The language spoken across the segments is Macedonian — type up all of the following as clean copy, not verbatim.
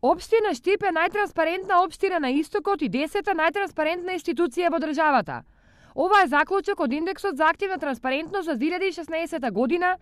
Општина Штип е најтранспарентна општина на истокот и 10-та најтранспарентна институција во државата. Ова е заклучок од индексот за активна транспарентност за 2016 година,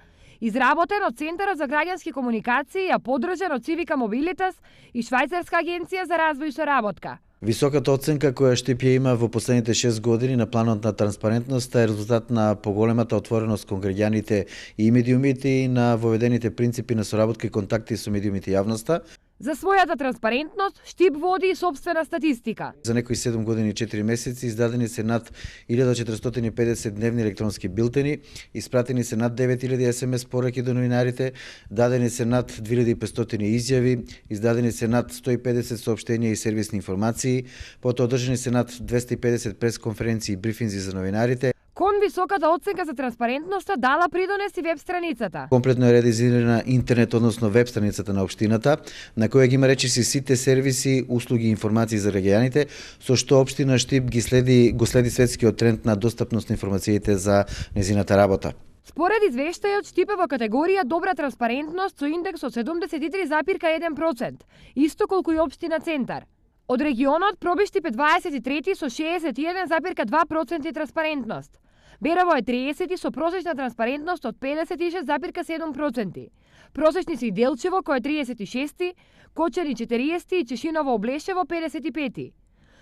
изработен од Центарот за граѓански комуникации, а поддржан од Civica Mobilitas и Швајцарска агенција за развој и соработка. Високата оценка која Штип ја има во последните 6 години на планот на транспарентност е резултат на поголемата отвореност кон граѓаните и медиумите и на воведените принципи на соработка и контакти со медиумите и јавноста. За својата транспарентност, Штип води и собствена статистика. За некои 7 години и 4 месеци издадени се над 1450 дневни електронски билтени, испратени се над 9000 СМС пораки до новинарите, дадени се над 2500 изјави, издадени се над 150 соопштенија и сервисни информации, потоа одржани се над 250 пресконференции и брифинзи за новинарите. Кон високата оценка за транспарентноста дала придонес и веб страницата. Комплетно е редизајнирана интернет, односно веб страницата на општината, на која ги има речиси сите сервиси, услуги и информации за граѓаните, со што општина Штип го следи светскиот тренд на достапност на информациите за незината работа. Според извештајот, Штип е во категорија добра транспарентност со индекс од 73,1%, исто колку и општина Центар. Од регионот проби Штип е 23 со 61,2% транспарентност. Берово е 30 со просечна транспарентност од 56,7%. Просечни се и Делчево кој е 36, Кочани 40 и Чешиново Облешево 55.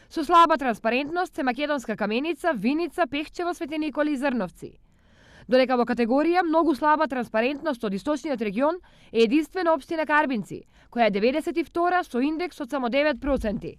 Со слаба транспарентност се Македонска Каменица, Виница, Пехчево, Свети Николи и Зрновци. Додека во категорија многу слаба транспарентност од источниот регион е единствена општина Карбинци, која е 92 со индекс од само 9%.